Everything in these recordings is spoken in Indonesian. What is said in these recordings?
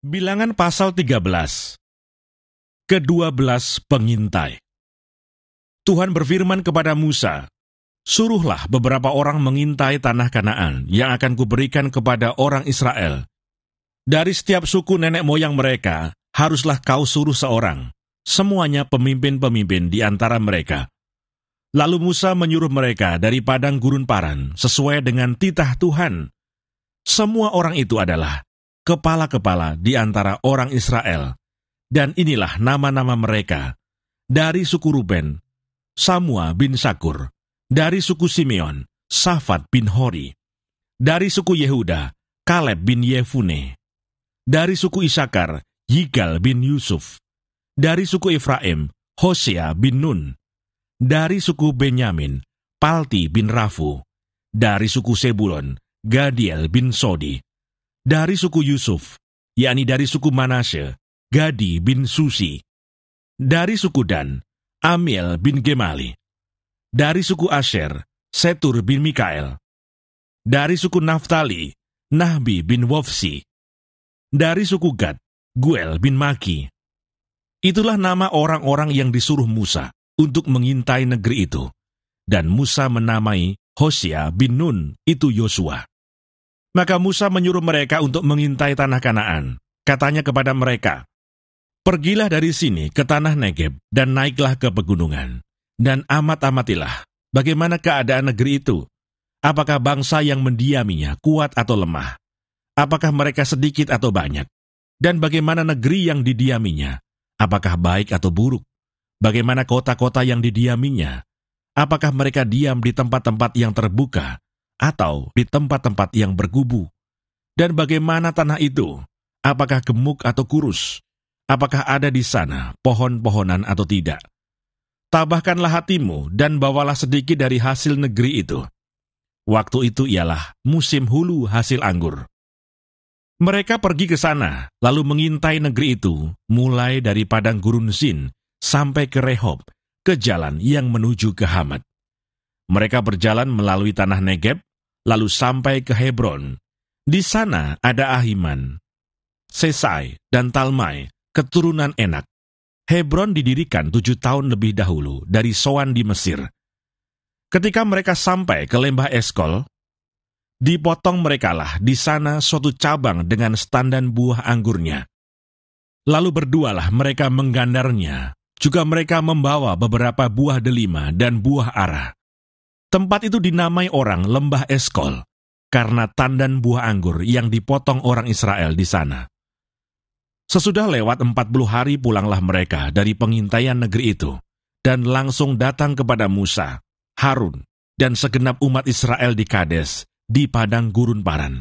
Bilangan pasal 13. Ke-12 pengintai. Tuhan berfirman kepada Musa, "Suruhlah beberapa orang mengintai tanah Kanaan yang akan kuberikan kepada orang Israel. Dari setiap suku nenek moyang mereka, haruslah kau suruh seorang, semuanya pemimpin-pemimpin di antara mereka." Lalu Musa menyuruh mereka dari padang gurun Paran sesuai dengan titah Tuhan. Semua orang itu adalah kepala-kepala di antara orang Israel. Dan inilah nama-nama mereka. Dari suku Ruben, Samua bin Sakur. Dari suku Simeon, Safat bin Hori. Dari suku Yehuda, Kaleb bin Yefune. Dari suku Isakar, Yigal bin Yusuf. Dari suku Efraim, Hosea bin Nun. Dari suku Benyamin, Palti bin Rafu. Dari suku Sebulon, Gadiel bin Sodi. Dari suku Yusuf, yakni dari suku Manasye, Gadi bin Susi. Dari suku Dan, Amiel bin Gemali. Dari suku Asher, Setur bin Mikael. Dari suku Naftali, Nahbi bin Wofsi. Dari suku Gad, Guel bin Maki. Itulah nama orang-orang yang disuruh Musa untuk mengintai negeri itu. Dan Musa menamai Hosea bin Nun itu Yosua. Maka Musa menyuruh mereka untuk mengintai tanah Kanaan. Katanya kepada mereka, "Pergilah dari sini ke tanah Negeb dan naiklah ke pegunungan. Dan amat-amatilah bagaimana keadaan negeri itu. Apakah bangsa yang mendiaminya kuat atau lemah? Apakah mereka sedikit atau banyak? Dan bagaimana negeri yang didiaminya? Apakah baik atau buruk? Bagaimana kota-kota yang didiaminya? Apakah mereka diam di tempat-tempat yang terbuka atau di tempat-tempat yang bergubu? Dan bagaimana tanah itu? Apakah gemuk atau kurus? Apakah ada di sana pohon-pohonan atau tidak? Tabahkanlah hatimu dan bawalah sedikit dari hasil negeri itu." Waktu itu ialah musim hulu hasil anggur. Mereka pergi ke sana, lalu mengintai negeri itu, mulai dari padang gurun Zin sampai ke Rehob, ke jalan yang menuju ke Hamat. Mereka berjalan melalui tanah Negeb, lalu sampai ke Hebron. Di sana ada Ahiman, Sesai, dan Talmai, keturunan Enak. Hebron didirikan 7 tahun lebih dahulu dari Soan di Mesir. Ketika mereka sampai ke lembah Eskol, dipotong merekalah di sana suatu cabang dengan standan buah anggurnya. Lalu berdualah mereka menggandarnya. Juga mereka membawa beberapa buah delima dan buah ara. Tempat itu dinamai orang lembah Eskol, karena tandan buah anggur yang dipotong orang Israel di sana. Sesudah lewat 40 hari pulanglah mereka dari pengintaian negeri itu, dan langsung datang kepada Musa, Harun, dan segenap umat Israel di Kades, di padang gurun Paran.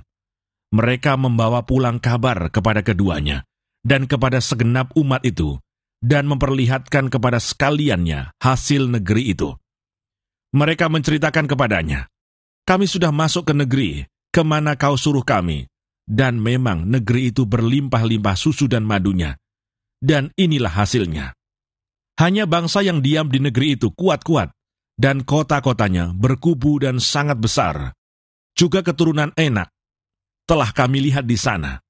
Mereka membawa pulang kabar kepada keduanya, dan kepada segenap umat itu, dan memperlihatkan kepada sekaliannya hasil negeri itu. Mereka menceritakan kepadanya, "Kami sudah masuk ke negeri, kemana kau suruh kami, dan memang negeri itu berlimpah-limpah susu dan madunya, dan inilah hasilnya. Hanya bangsa yang diam di negeri itu kuat-kuat, dan kota-kotanya berkubu dan sangat besar. Juga keturunan Enak telah kami lihat di sana.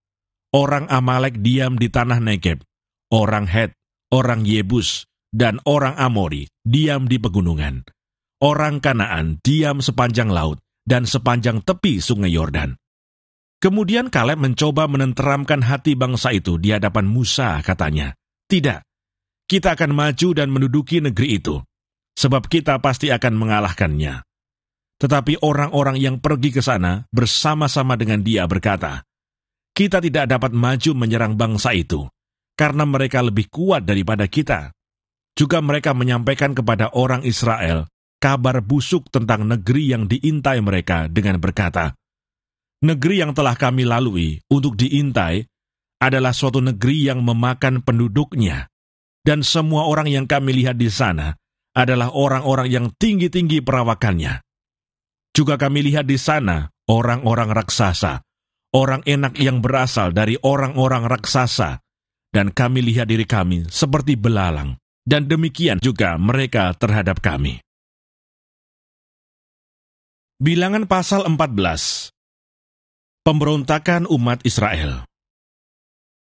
Orang Amalek diam di tanah Negeb, orang Het, orang Yebus, dan orang Amori diam di pegunungan. Orang Kanaan diam sepanjang laut dan sepanjang tepi sungai Yordan." Kemudian Kaleb mencoba menenteramkan hati bangsa itu di hadapan Musa, katanya, "Tidak, kita akan maju dan menduduki negeri itu, sebab kita pasti akan mengalahkannya." Tetapi orang-orang yang pergi ke sana bersama-sama dengan dia berkata, "Kita tidak dapat maju menyerang bangsa itu, karena mereka lebih kuat daripada kita." Juga mereka menyampaikan kepada orang Israel kabar busuk tentang negeri yang diintai mereka dengan berkata, "Negeri yang telah kami lalui untuk diintai adalah suatu negeri yang memakan penduduknya, dan semua orang yang kami lihat di sana adalah orang-orang yang tinggi-tinggi perawakannya. Juga kami lihat di sana orang-orang raksasa, orang Enak yang berasal dari orang-orang raksasa, dan kami lihat diri kami seperti belalang, dan demikian juga mereka terhadap kami." Bilangan pasal 14. Pemberontakan umat Israel.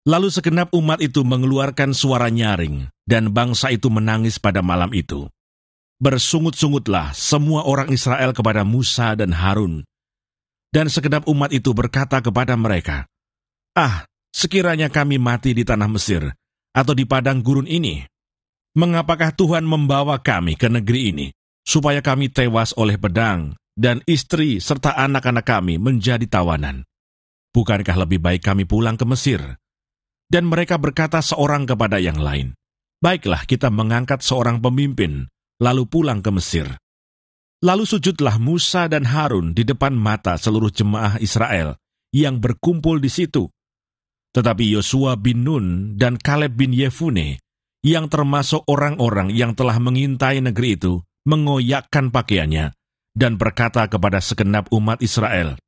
Lalu segenap umat itu mengeluarkan suara nyaring, dan bangsa itu menangis pada malam itu. Bersungut-sungutlah semua orang Israel kepada Musa dan Harun. Dan segenap umat itu berkata kepada mereka, "Ah, sekiranya kami mati di tanah Mesir, atau di padang gurun ini, mengapakah Tuhan membawa kami ke negeri ini, supaya kami tewas oleh pedang, dan istri serta anak-anak kami menjadi tawanan? Bukankah lebih baik kami pulang ke Mesir?" Dan mereka berkata seorang kepada yang lain, "Baiklah, kita mengangkat seorang pemimpin, lalu pulang ke Mesir." Lalu sujudlah Musa dan Harun di depan mata seluruh jemaah Israel yang berkumpul di situ. Tetapi Yosua bin Nun dan Kaleb bin Yefune, yang termasuk orang-orang yang telah mengintai negeri itu, mengoyakkan pakaiannya dan berkata kepada segenap umat Israel,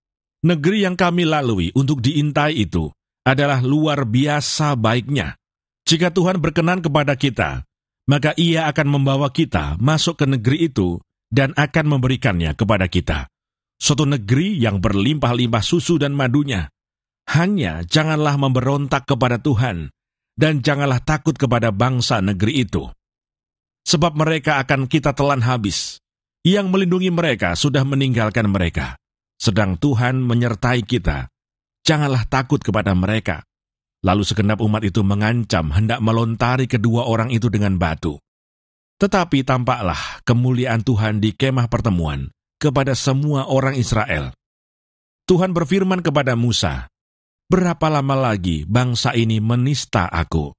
"Negeri yang kami lalui untuk diintai itu adalah luar biasa baiknya. Jika Tuhan berkenan kepada kita, maka Ia akan membawa kita masuk ke negeri itu dan akan memberikannya kepada kita. Suatu negeri yang berlimpah-limpah susu dan madunya. Hanya janganlah memberontak kepada Tuhan, dan janganlah takut kepada bangsa negeri itu. Sebab mereka akan kita telan habis. Yang melindungi mereka sudah meninggalkan mereka. Sedang Tuhan menyertai kita. Janganlah takut kepada mereka." Lalu segenap umat itu mengancam hendak melontari kedua orang itu dengan batu. Tetapi tampaklah kemuliaan Tuhan di kemah pertemuan kepada semua orang Israel. Tuhan berfirman kepada Musa, "Berapa lama lagi bangsa ini menista aku?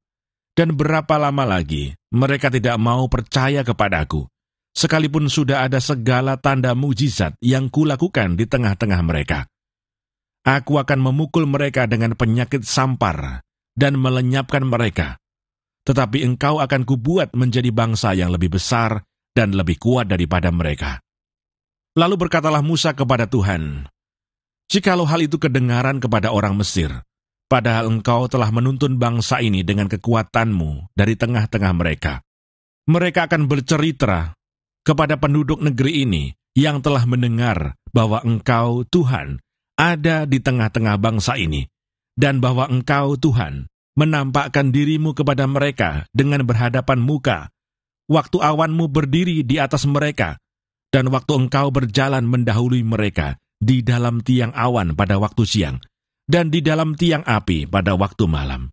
Dan berapa lama lagi mereka tidak mau percaya kepadaku, sekalipun sudah ada segala tanda mujizat yang kulakukan di tengah-tengah mereka? Aku akan memukul mereka dengan penyakit sampar dan melenyapkan mereka. Tetapi engkau akan kubuat menjadi bangsa yang lebih besar dan lebih kuat daripada mereka." Lalu berkatalah Musa kepada Tuhan, "Jikalau hal itu kedengaran kepada orang Mesir, padahal engkau telah menuntun bangsa ini dengan kekuatanmu dari tengah-tengah mereka, mereka akan bercerita kepada penduduk negeri ini yang telah mendengar bahwa engkau, Tuhan, ada di tengah-tengah bangsa ini, dan bahwa engkau, Tuhan, menampakkan dirimu kepada mereka dengan berhadapan muka, waktu awanmu berdiri di atas mereka, dan waktu engkau berjalan mendahului mereka di dalam tiang awan pada waktu siang, dan di dalam tiang api pada waktu malam.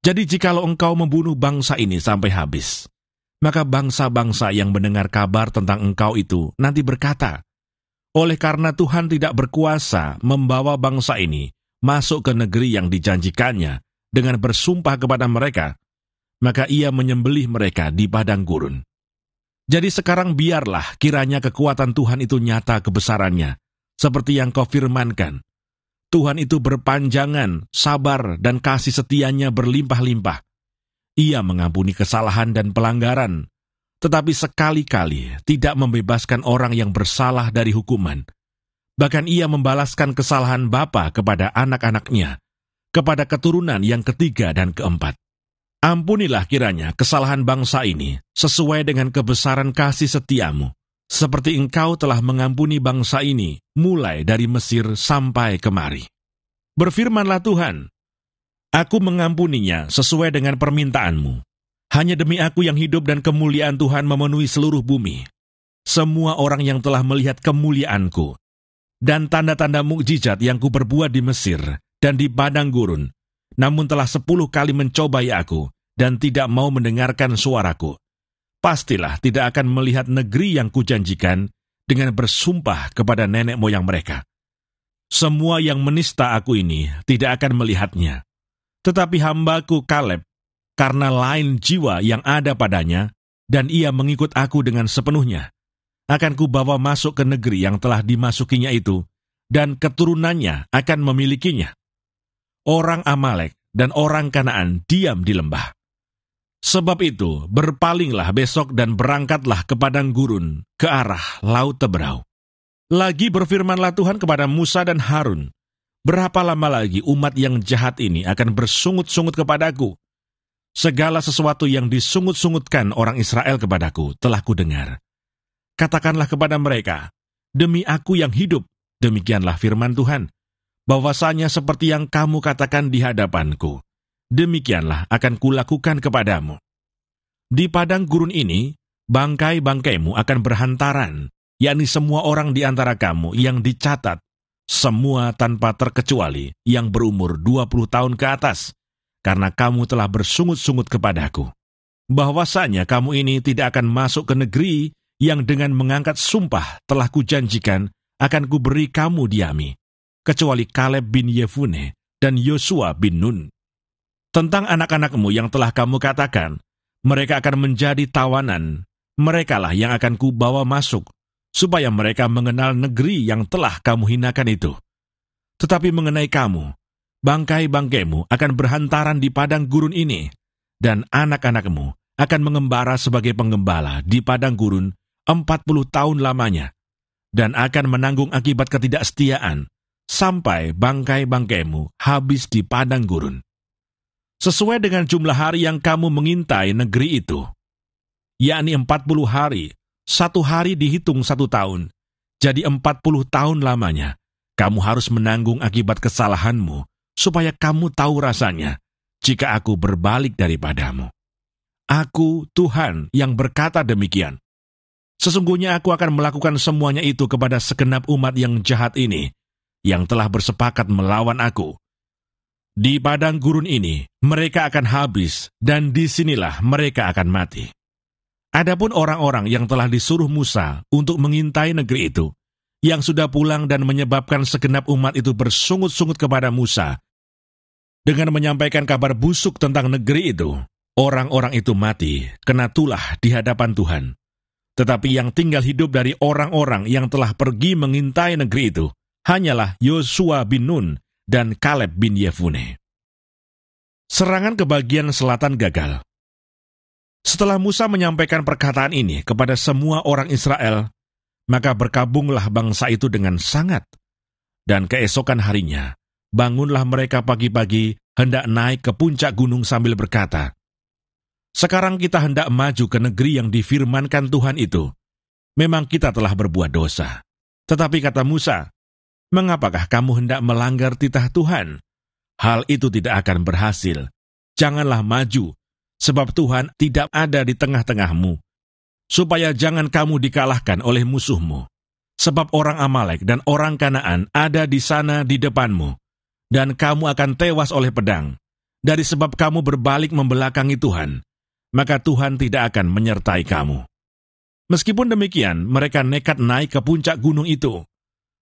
Jadi jikalau engkau membunuh bangsa ini sampai habis, maka bangsa-bangsa yang mendengar kabar tentang engkau itu nanti berkata, oleh karena Tuhan tidak berkuasa membawa bangsa ini masuk ke negeri yang dijanjikannya dengan bersumpah kepada mereka, maka Ia menyembelih mereka di padang gurun. Jadi sekarang biarlah kiranya kekuatan Tuhan itu nyata kebesarannya, seperti yang kau firmankan. Tuhan itu berpanjangan, sabar, dan kasih setianya berlimpah-limpah. Ia mengampuni kesalahan dan pelanggaran, tetapi sekali-kali tidak membebaskan orang yang bersalah dari hukuman. Bahkan Ia membalaskan kesalahan bapa kepada anak-anaknya, kepada keturunan yang ketiga dan keempat. Ampunilah kiranya kesalahan bangsa ini sesuai dengan kebesaran kasih setiamu, seperti engkau telah mengampuni bangsa ini mulai dari Mesir sampai kemari. Berfirmanlah Tuhan, aku mengampuninya sesuai dengan permintaanmu. Hanya demi aku yang hidup dan kemuliaan Tuhan memenuhi seluruh bumi. Semua orang yang telah melihat kemuliaanku dan tanda-tanda mukjizat yang kuperbuat di Mesir dan di padang gurun, namun telah 10 kali mencobai aku dan tidak mau mendengarkan suaraku, pastilah tidak akan melihat negeri yang kujanjikan dengan bersumpah kepada nenek moyang mereka. Semua yang menista aku ini tidak akan melihatnya. Tetapi hambaku Kaleb, karena lain jiwa yang ada padanya, dan ia mengikut aku dengan sepenuhnya, akan kubawa masuk ke negeri yang telah dimasukinya itu, dan keturunannya akan memilikinya. Orang Amalek dan orang Kanaan diam di lembah. Sebab itu, berpalinglah besok dan berangkatlah ke padang gurun, ke arah Laut Teberau. Lagi berfirmanlah Tuhan kepada Musa dan Harun, berapa lama lagi umat yang jahat ini akan bersungut-sungut kepadaku? Segala sesuatu yang disungut-sungutkan orang Israel kepadaku telah kudengar. Katakanlah kepada mereka, demi aku yang hidup, demikianlah firman Tuhan, bahwasanya seperti yang kamu katakan di hadapanku, demikianlah akan kulakukan kepadamu. Di padang gurun ini, bangkai-bangkaimu akan berhantaran, yakni semua orang di antara kamu yang dicatat, semua tanpa terkecuali yang berumur 20 tahun ke atas, karena kamu telah bersungut-sungut kepadaku. Bahwasanya kamu ini tidak akan masuk ke negeri yang dengan mengangkat sumpah telah kujanjikan akan kuberi kamu diami, kecuali Kaleb bin Yefune dan Yosua bin Nun. Tentang anak-anakmu yang telah kamu katakan, mereka akan menjadi tawanan, merekalah yang akan kubawa masuk, supaya mereka mengenal negeri yang telah kamu hinakan itu. Tetapi mengenai kamu, bangkai-bangkaimu akan berhantaran di padang gurun ini, dan anak-anakmu akan mengembara sebagai penggembala di padang gurun 40 tahun lamanya, dan akan menanggung akibat ketidaksetiaan, sampai bangkai-bangkaimu habis di padang gurun. Sesuai dengan jumlah hari yang kamu mengintai negeri itu, yakni 40 hari, 1 hari dihitung 1 tahun, jadi 40 tahun lamanya, kamu harus menanggung akibat kesalahanmu, supaya kamu tahu rasanya, jika aku berbalik daripadamu. Aku, Tuhan, yang berkata demikian. Sesungguhnya aku akan melakukan semuanya itu kepada segenap umat yang jahat ini, yang telah bersepakat melawan aku. Di padang gurun ini, mereka akan habis, dan disinilah mereka akan mati. Adapun orang-orang yang telah disuruh Musa untuk mengintai negeri itu, yang sudah pulang dan menyebabkan segenap umat itu bersungut-sungut kepada Musa, dengan menyampaikan kabar busuk tentang negeri itu, orang-orang itu mati, kena tulah di hadapan Tuhan. Tetapi yang tinggal hidup dari orang-orang yang telah pergi mengintai negeri itu, hanyalah Yosua bin Nun dan Kaleb bin Yefune. Serangan ke bagian selatan gagal. Setelah Musa menyampaikan perkataan ini kepada semua orang Israel, maka berkabunglah bangsa itu dengan sangat. Dan keesokan harinya, bangunlah mereka pagi-pagi hendak naik ke puncak gunung sambil berkata, "Sekarang kita hendak maju ke negeri yang difirmankan Tuhan itu. Memang kita telah berbuat dosa." Tetapi kata Musa, "Mengapakah kamu hendak melanggar titah Tuhan? Hal itu tidak akan berhasil. Janganlah maju, sebab Tuhan tidak ada di tengah-tengahmu, supaya jangan kamu dikalahkan oleh musuhmu. Sebab orang Amalek dan orang Kanaan ada di sana di depanmu, dan kamu akan tewas oleh pedang. Dari sebab kamu berbalik membelakangi Tuhan, maka Tuhan tidak akan menyertai kamu." Meskipun demikian, mereka nekat naik ke puncak gunung itu.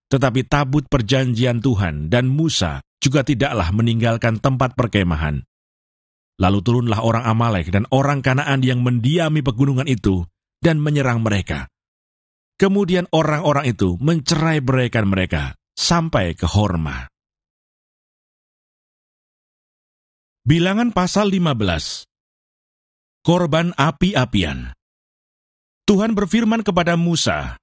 Tetapi tabut perjanjian Tuhan dan Musa juga tidaklah meninggalkan tempat perkemahan. Lalu turunlah orang Amalek dan orang Kanaan yang mendiami pegunungan itu dan menyerang mereka. Kemudian orang-orang itu mencerai-beraikan mereka sampai ke Horma. Bilangan pasal 15. Korban api-apian. Tuhan berfirman kepada Musa,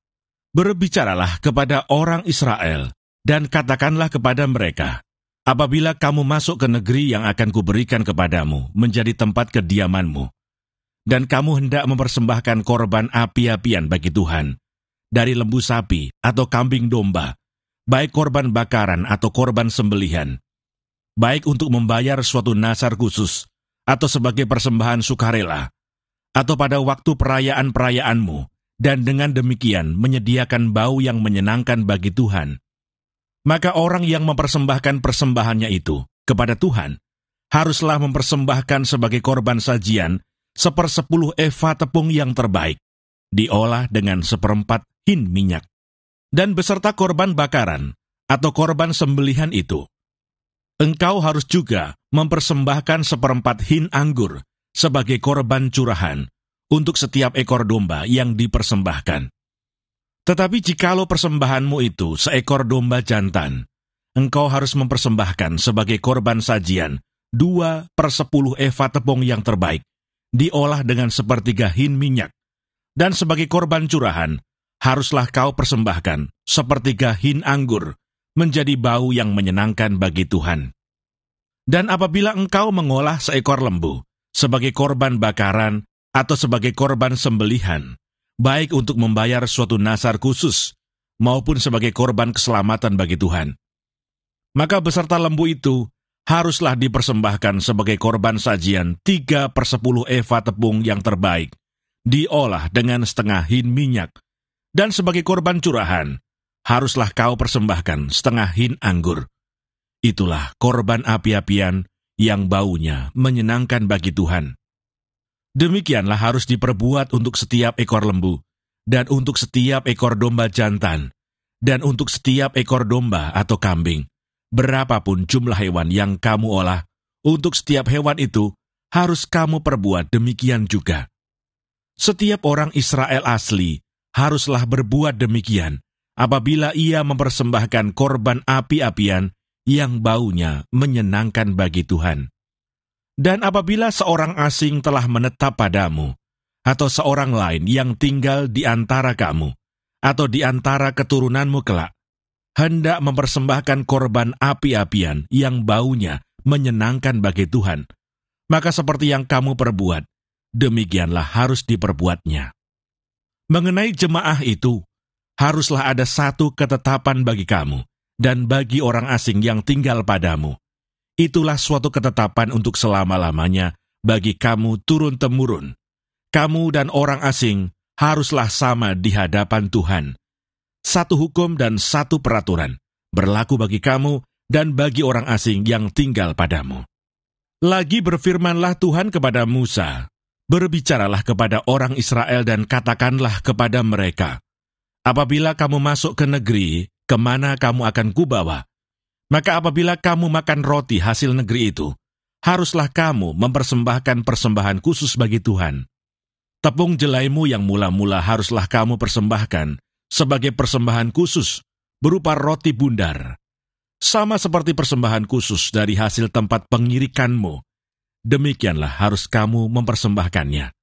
"Berbicaralah kepada orang Israel, dan katakanlah kepada mereka, apabila kamu masuk ke negeri yang akan kuberikan kepadamu menjadi tempat kediamanmu, dan kamu hendak mempersembahkan korban api-apian bagi Tuhan, dari lembu sapi atau kambing domba, baik korban bakaran atau korban sembelihan, baik untuk membayar suatu nazar khusus, atau sebagai persembahan sukarela, atau pada waktu perayaan-perayaanmu, dan dengan demikian menyediakan bau yang menyenangkan bagi Tuhan. Maka orang yang mempersembahkan persembahannya itu kepada Tuhan, haruslah mempersembahkan sebagai korban sajian 1/10 eva tepung yang terbaik, diolah dengan 1/4 hin minyak, dan beserta korban bakaran atau korban sembelihan itu. Engkau harus juga mempersembahkan 1/4 hin anggur sebagai korban curahan untuk setiap ekor domba yang dipersembahkan. Tetapi jikalau persembahanmu itu seekor domba jantan, engkau harus mempersembahkan sebagai korban sajian 2/10 eva tepung yang terbaik, diolah dengan 1/3 hin minyak, dan sebagai korban curahan, haruslah kau persembahkan 1/3 hin anggur, menjadi bau yang menyenangkan bagi Tuhan. Dan apabila engkau mengolah seekor lembu sebagai korban bakaran atau sebagai korban sembelihan, baik untuk membayar suatu nazar khusus, maupun sebagai korban keselamatan bagi Tuhan, maka beserta lembu itu haruslah dipersembahkan sebagai korban sajian 3/10 eva tepung yang terbaik, diolah dengan setengah hin minyak, dan sebagai korban curahan, haruslah kau persembahkan setengah hin anggur. Itulah korban api-apian yang baunya menyenangkan bagi Tuhan. Demikianlah harus diperbuat untuk setiap ekor lembu, dan untuk setiap ekor domba jantan, dan untuk setiap ekor domba atau kambing. Berapapun jumlah hewan yang kamu olah, untuk setiap hewan itu harus kamu perbuat demikian juga. Setiap orang Israel asli haruslah berbuat demikian apabila ia mempersembahkan korban api-apian yang baunya menyenangkan bagi Tuhan. Dan apabila seorang asing telah menetap padamu, atau seorang lain yang tinggal di antara kamu, atau di antara keturunanmu kelak, hendak mempersembahkan korban api-apian yang baunya menyenangkan bagi Tuhan, maka seperti yang kamu perbuat, demikianlah harus diperbuatnya. Mengenai jemaah itu, haruslah ada satu ketetapan bagi kamu, dan bagi orang asing yang tinggal padamu. Itulah suatu ketetapan untuk selama-lamanya bagi kamu turun-temurun. Kamu dan orang asing haruslah sama di hadapan Tuhan. Satu hukum dan satu peraturan berlaku bagi kamu dan bagi orang asing yang tinggal padamu. Lagi berfirmanlah Tuhan kepada Musa, berbicaralah kepada orang Israel dan katakanlah kepada mereka, apabila kamu masuk ke negeri, kemana kamu akan kubawa, maka apabila kamu makan roti hasil negeri itu, haruslah kamu mempersembahkan persembahan khusus bagi Tuhan. Tepung jelaimu yang mula-mula haruslah kamu persembahkan sebagai persembahan khusus berupa roti bundar, sama seperti persembahan khusus dari hasil tempat pengirikanmu. Demikianlah harus kamu mempersembahkannya.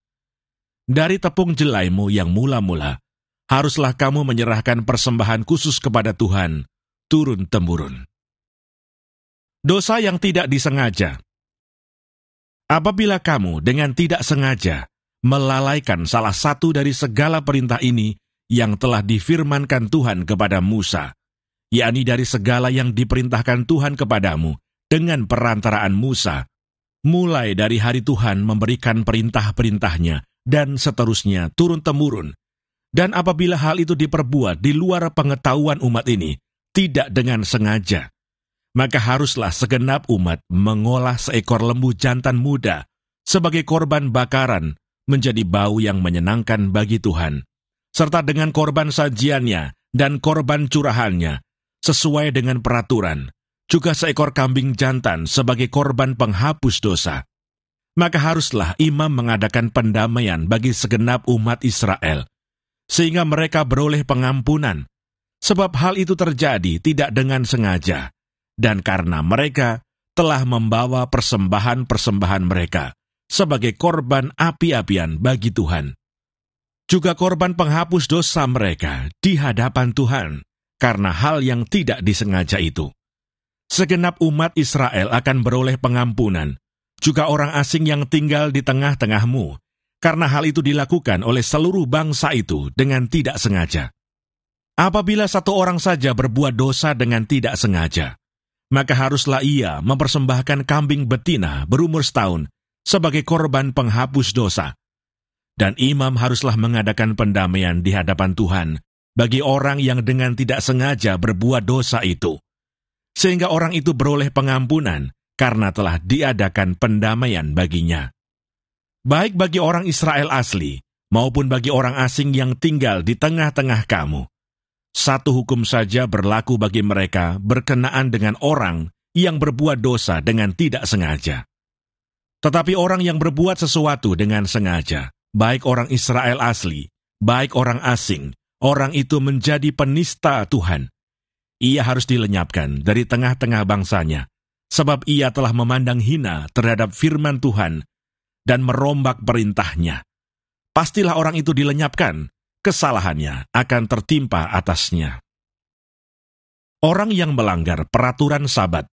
Dari tepung jelaimu yang mula-mula, haruslah kamu menyerahkan persembahan khusus kepada Tuhan, turun-temurun. Dosa yang tidak disengaja. Apabila kamu dengan tidak sengaja melalaikan salah satu dari segala perintah ini yang telah difirmankan Tuhan kepada Musa, yakni dari segala yang diperintahkan Tuhan kepadamu dengan perantaraan Musa, mulai dari hari Tuhan memberikan perintah-perintahnya dan seterusnya turun-temurun. Dan apabila hal itu diperbuat di luar pengetahuan umat ini, tidak dengan sengaja, maka haruslah segenap umat mengolah seekor lembu jantan muda sebagai korban bakaran menjadi bau yang menyenangkan bagi Tuhan, serta dengan korban sajiannya dan korban curahannya, sesuai dengan peraturan, juga seekor kambing jantan sebagai korban penghapus dosa. Maka haruslah imam mengadakan pendamaian bagi segenap umat Israel, sehingga mereka beroleh pengampunan, sebab hal itu terjadi tidak dengan sengaja, dan karena mereka telah membawa persembahan-persembahan mereka sebagai korban api-apian bagi Tuhan. Juga korban penghapus dosa mereka di hadapan Tuhan, karena hal yang tidak disengaja itu. Segenap umat Israel akan beroleh pengampunan, juga orang asing yang tinggal di tengah-tengahmu, karena hal itu dilakukan oleh seluruh bangsa itu dengan tidak sengaja. Apabila satu orang saja berbuat dosa dengan tidak sengaja, maka haruslah ia mempersembahkan kambing betina berumur setahun sebagai korban penghapus dosa. Dan imam haruslah mengadakan pendamaian di hadapan Tuhan bagi orang yang dengan tidak sengaja berbuat dosa itu, sehingga orang itu beroleh pengampunan karena telah diadakan pendamaian baginya. Baik bagi orang Israel asli, maupun bagi orang asing yang tinggal di tengah-tengah kamu, satu hukum saja berlaku bagi mereka berkenaan dengan orang yang berbuat dosa dengan tidak sengaja. Tetapi orang yang berbuat sesuatu dengan sengaja, baik orang Israel asli, baik orang asing, orang itu menjadi penista Tuhan. Ia harus dilenyapkan dari tengah-tengah bangsanya, sebab ia telah memandang hina terhadap firman Tuhan dan merombak perintahnya. Pastilah orang itu dilenyapkan, kesalahannya akan tertimpa atasnya. Orang yang melanggar peraturan Sabat.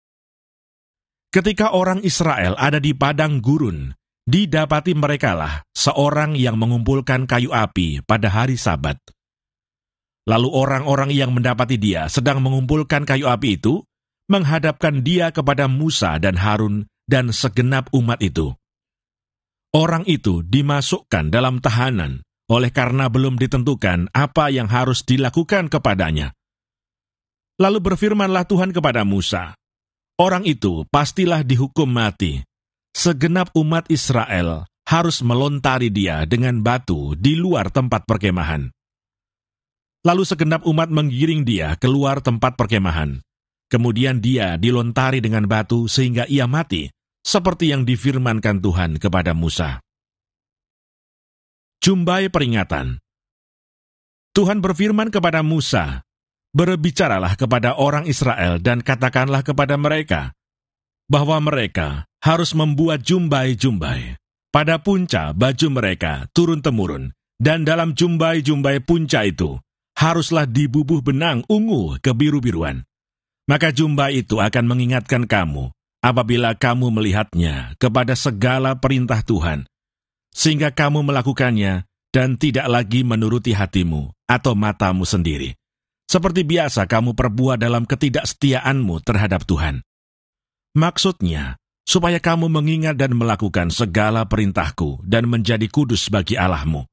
Ketika orang Israel ada di padang gurun, didapati merekalah seorang yang mengumpulkan kayu api pada hari Sabat. Lalu orang-orang yang mendapati dia sedang mengumpulkan kayu api itu, menghadapkan dia kepada Musa dan Harun dan segenap umat itu. Orang itu dimasukkan dalam tahanan oleh karena belum ditentukan apa yang harus dilakukan kepadanya. Lalu berfirmanlah Tuhan kepada Musa, orang itu pastilah dihukum mati. Segenap umat Israel harus melontari dia dengan batu di luar tempat perkemahan. Lalu segenap umat menggiring dia keluar tempat perkemahan. Kemudian dia dilontari dengan batu sehingga ia mati, seperti yang difirmankan Tuhan kepada Musa. Jumbai peringatan. Tuhan berfirman kepada Musa, berbicaralah kepada orang Israel dan katakanlah kepada mereka, bahwa mereka harus membuat jumbai-jumbai. Pada punca baju mereka turun-temurun, dan dalam jumbai-jumbai punca itu, haruslah dibubuh benang ungu kebiru-biruan. Maka jumbai itu akan mengingatkan kamu, apabila kamu melihatnya kepada segala perintah Tuhan, sehingga kamu melakukannya dan tidak lagi menuruti hatimu atau matamu sendiri. Seperti biasa kamu perbuat dalam ketidaksetiaanmu terhadap Tuhan. Maksudnya, supaya kamu mengingat dan melakukan segala perintahku dan menjadi kudus bagi Allahmu.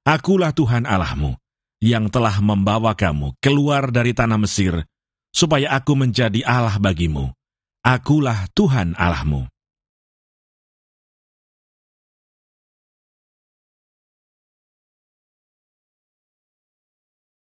Akulah Tuhan Allahmu, yang telah membawa kamu keluar dari tanah Mesir, supaya aku menjadi Allah bagimu. Akulah Tuhan Allahmu.